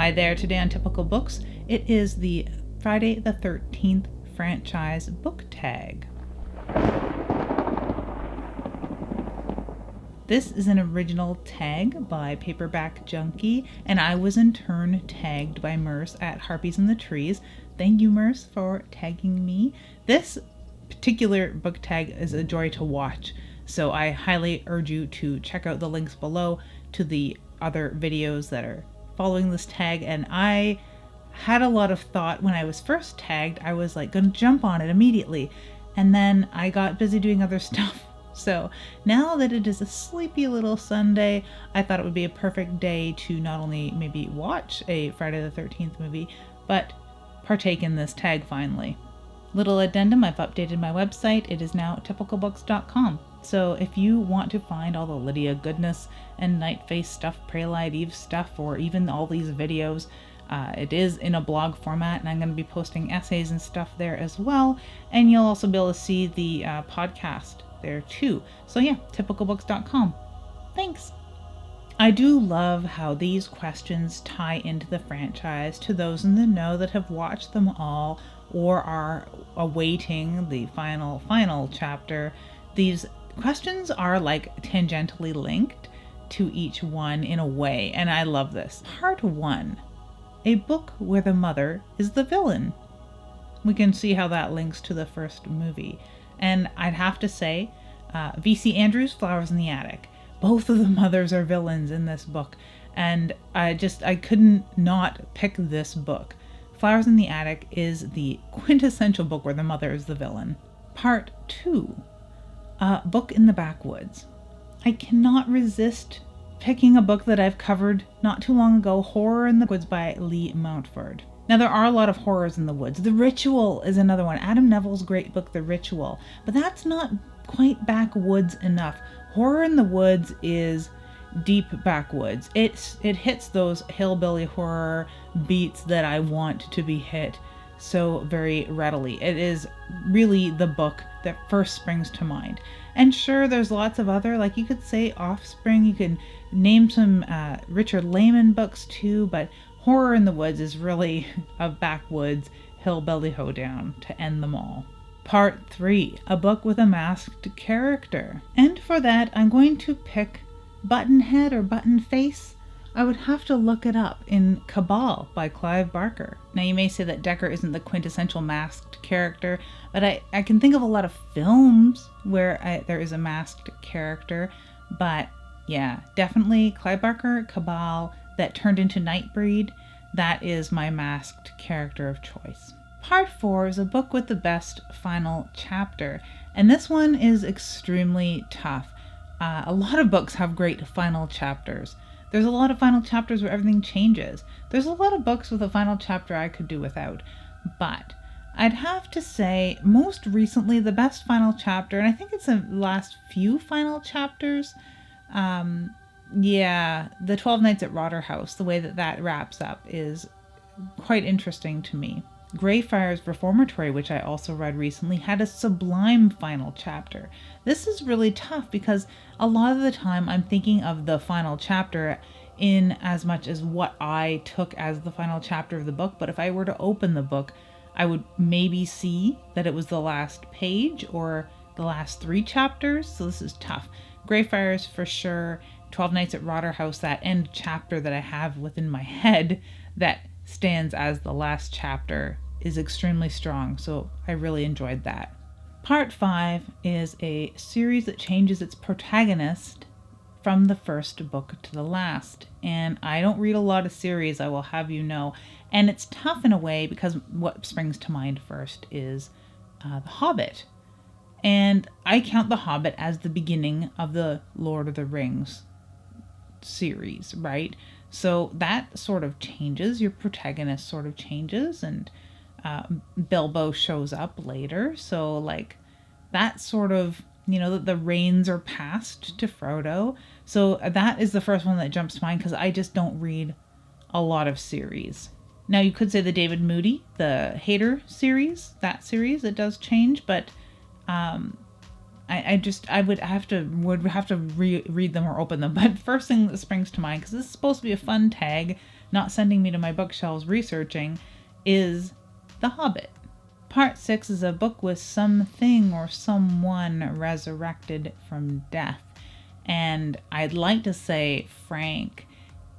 Hi there, today on Typical Books, it is the Friday the 13th franchise book tag. This is an original tag by Paperback Junkie, and I was in turn tagged by Merce at Harpies in the Trees. Thank you, Merce, for tagging me. This particular book tag is a joy to watch, so I highly urge you to check out the links below to the other videos that are following this tag. And I had a lot of thought when I was first tagged. I was like gonna jump on it immediately, and then I got busy doing other stuff. So now that it is a sleepy little Sunday, I thought it would be a perfect day to not only maybe watch a Friday the 13th movie, but partake in this tag finally. Little addendum, I've updated my website. It is now typicalbooks.com. So if you want to find all the Lydia goodness and Nightface stuff, Pralide Eve stuff, or even all these videos, it is in a blog format, and I'm going to be posting essays and stuff there as well. And you'll also be able to see the podcast there too. So yeah, typicalbooks.com. Thanks. I do love how these questions tie into the franchise to those in the know that have watched them all or are awaiting the final chapter. These questions are like tangentially linked to each one in a way, and I love this. Part 1. A book where the mother is the villain. We can see how that links to the first movie. And I'd have to say, V.C. Andrews' Flowers in the Attic. Both of the mothers are villains in this book, and I couldn't not pick this book. Flowers in the Attic is the quintessential book where the mother is the villain. Part 2. Book in the Backwoods. I cannot resist picking a book that I've covered not too long ago, Horror in the Woods by Lee Mountford. Now, there are a lot of horrors in the woods. The Ritual is another one. Adam Neville's great book, The Ritual. But that's not quite backwoods enough. Horror in the Woods is deep backwoods. It hits those hillbilly horror beats that I want to be hit so very readily. It is really the book that first springs to mind. And sure, there's lots of other, like you could say Offspring, you can name some Richard Lehman books too, but Horror in the Woods is really a backwoods hillbilly hoedown to end them all. Part 3, a book with a masked character. And for that, I'm going to pick Buttonhead or Buttonface. I would have to look it up in Cabal by Clive Barker. Now, you may say that Decker isn't the quintessential masked character, but I can think of a lot of films where there is a masked character. But yeah, definitely Clive Barker, Cabal, that turned into Nightbreed. That is my masked character of choice. Part 4 is a book with the best final chapter, and this one is extremely tough. A lot of books have great final chapters. There's a lot of final chapters where everything changes. There's a lot of books with a final chapter I could do without, but I'd have to say most recently the best final chapter, and I think it's the last few final chapters, the 12 Nights at Rotterhouse, the way that wraps up is quite interesting to me. Greyfriars Reformatory, which I also read recently, had a sublime final chapter. This is really tough because a lot of the time I'm thinking of the final chapter in as much as what I took as the final chapter of the book, but if I were to open the book, I would maybe see that it was the last page or the last 3 chapters, so this is tough. Greyfriars for sure, 12 Nights at Rotterhouse, that end chapter that I have within my head that stands as the last chapter is extremely strong, so I really enjoyed that. Part 5 is a series that changes its protagonist from the first book to the last, and I don't read a lot of series, I will have you know, and it's tough in a way because what springs to mind first is The Hobbit, and I count The Hobbit as the beginning of the Lord of the Rings series, right? So that sort of changes, your protagonist sort of changes, and Bilbo shows up later, so like that sort of, the reins are passed to Frodo. So that is the first one that jumps to mind because I just don't read a lot of series. Now you could say the David Moody, the Hater series, it does change, but I would have to read them or open them. But first thing that springs to mind, because this is supposed to be a fun tag not sending me to my bookshelves researching, is The Hobbit. Part 6 is a book with something or someone resurrected from death. And I'd like to say Frank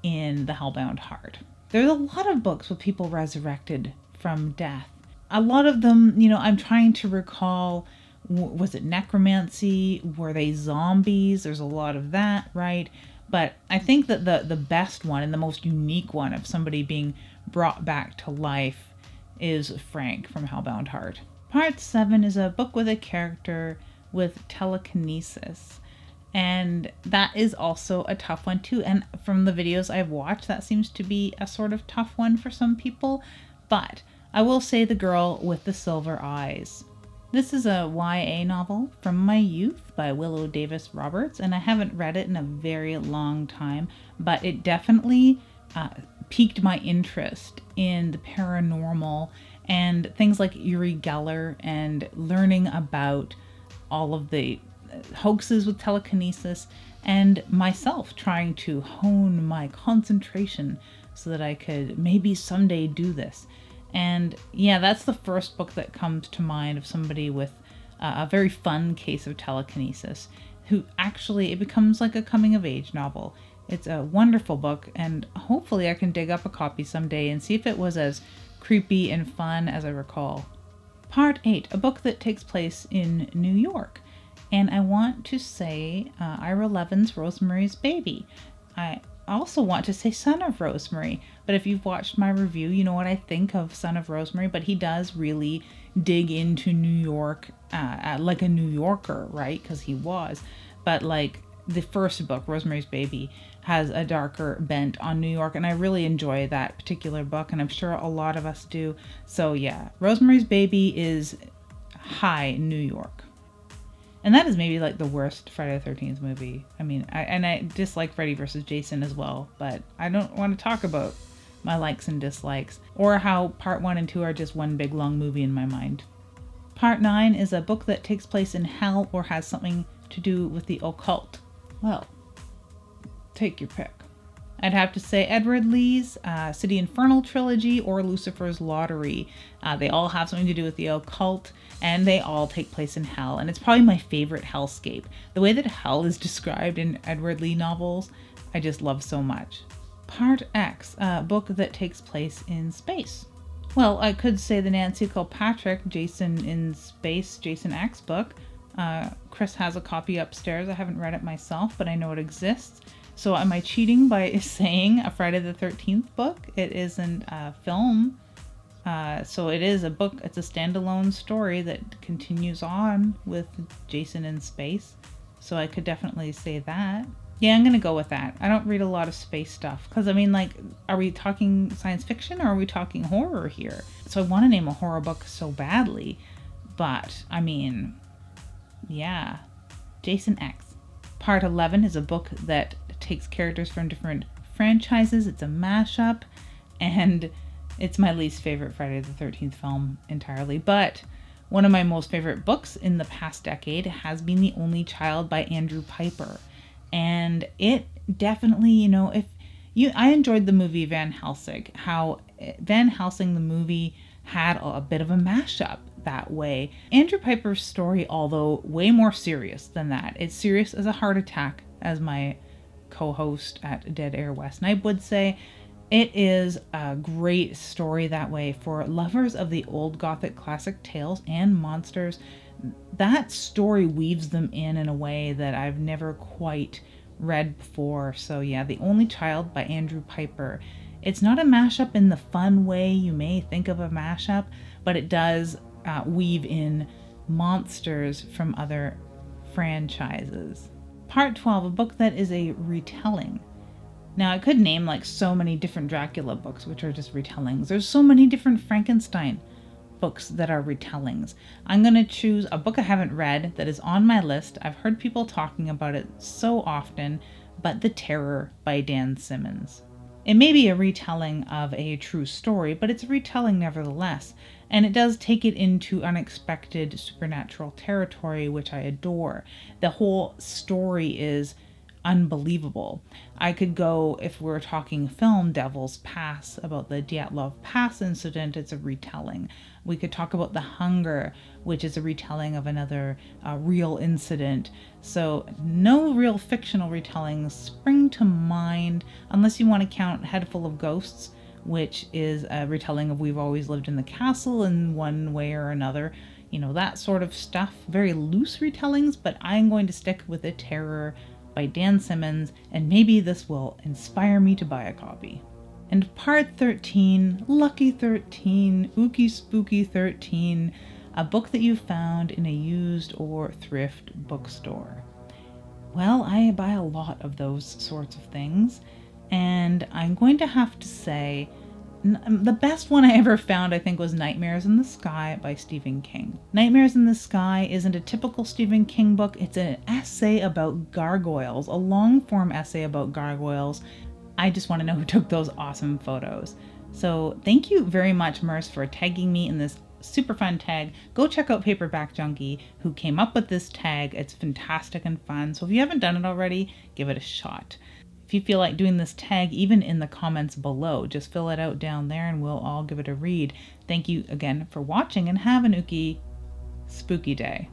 in The Hellbound Heart. There's a lot of books with people resurrected from death. A lot of them, I'm trying to recall, was it necromancy? Were they zombies? There's a lot of that, right? But I think that the best one and the most unique one of somebody being brought back to life is Frank from Hellbound Heart. Part 7 is a book with a character with telekinesis. And that is also a tough one too. And from the videos I've watched, that seems to be a sort of tough one for some people. But I will say The Girl with the Silver Eyes. This is a YA novel from my youth by Willow Davis Roberts, and I haven't read it in a very long time, but it definitely piqued my interest in the paranormal and things like Uri Geller and learning about all of the hoaxes with telekinesis, and myself trying to hone my concentration so that I could maybe someday do this. And yeah, that's the first book that comes to mind of somebody with a very fun case of telekinesis, who actually, it becomes like a coming of age novel. It's a wonderful book, and hopefully I can dig up a copy someday and see if it was as creepy and fun as I recall. Part 8, a book that takes place in New York. And I want to say Ira Levin's Rosemary's Baby. I also want to say Son of Rosemary, but if you've watched my review, you know what I think of Son of Rosemary, but he does really dig into New York like a New Yorker, right? Because he was. But like the first book, Rosemary's Baby, has a darker bent on New York, and I really enjoy that particular book, and I'm sure a lot of us do. So yeah, Rosemary's Baby is high New York. And that is maybe like the worst Friday the 13th movie. I mean, I dislike Freddy vs. Jason as well, but I don't want to talk about my likes and dislikes, or how part 1 and 2 are just one big long movie in my mind. Part 9 is a book that takes place in hell or has something to do with the occult. Well, take your pick. I'd have to say Edward Lee's City Infernal trilogy or Lucifer's Lottery. They all have something to do with the occult, and they all take place in hell. And it's probably my favorite hellscape. The way that hell is described in Edward Lee novels, I just love so much. Part X, a book that takes place in space. Well, I could say the Nancy Kilpatrick Jason in Space, Jason X book. Chris has a copy upstairs. I haven't read it myself, but I know it exists. So am I cheating by saying a Friday the 13th book? It isn't a film. So it is a book. It's a standalone story that continues on with Jason in space. So I could definitely say that. Yeah, I'm going to go with that. I don't read a lot of space stuff. Because, I mean, like, are we talking science fiction or are we talking horror here? So I want to name a horror book so badly. But, I mean, yeah. Jason X. Part 11 is a book that takes characters from different franchises. It's a mashup, and it's my least favorite Friday the 13th film entirely. But one of my most favorite books in the past decade has been The Only Child by Andrew Piper. And it definitely, I enjoyed the movie Van Helsing, how Van Helsing, the movie, had a bit of a mashup that way. Andrew Piper's story, although way more serious than that, it's serious as a heart attack, as my co-host at Dead Air West Night would say. It is a great story that way for lovers of the old Gothic classic tales and monsters. That story weaves them in a way that I've never quite read before. So yeah, The Only Child by Andrew Piper. It's not a mashup in the fun way you may think of a mashup, but it does weave in monsters from other franchises. Part 12, a book that is a retelling. Now, I could name like so many different Dracula books, which are just retellings. There's so many different Frankenstein books that are retellings. I'm going to choose a book I haven't read that is on my list. I've heard people talking about it so often, but The Terror by Dan Simmons. It may be a retelling of a true story, but it's a retelling nevertheless, and it does take it into unexpected supernatural territory, which I adore. The whole story is unbelievable. I could go, if we're talking film, Devil's Pass, about the Dyatlov Pass incident. It's a retelling. We could talk about The Hunger, which is a retelling of another real incident. So no real fictional retellings spring to mind, unless you want to count Head Full of Ghosts, which is a retelling of We've Always Lived in the Castle in one way or another. You know, that sort of stuff. Very loose retellings, but I'm going to stick with The Terror by Dan Simmons, and maybe this will inspire me to buy a copy. And part 13, Lucky 13, Ookie Spooky 13, a book that you found in a used or thrift bookstore. Well, I buy a lot of those sorts of things, and I'm going to have to say the best one I ever found, I think, was Nightmares in the Sky by Stephen King. Nightmares in the Sky isn't a typical Stephen King book. It's an essay about gargoyles, a long-form essay about gargoyles. I just want to know who took those awesome photos. So thank you very much, Merce, for tagging me in this super fun tag. Go check out Paperback Junkie, who came up with this tag. It's fantastic and fun. So if you haven't done it already, give it a shot. If you feel like doing this tag, even in the comments below, just fill it out down there and we'll all give it a read. Thank you again for watching, and have an ookie spooky day.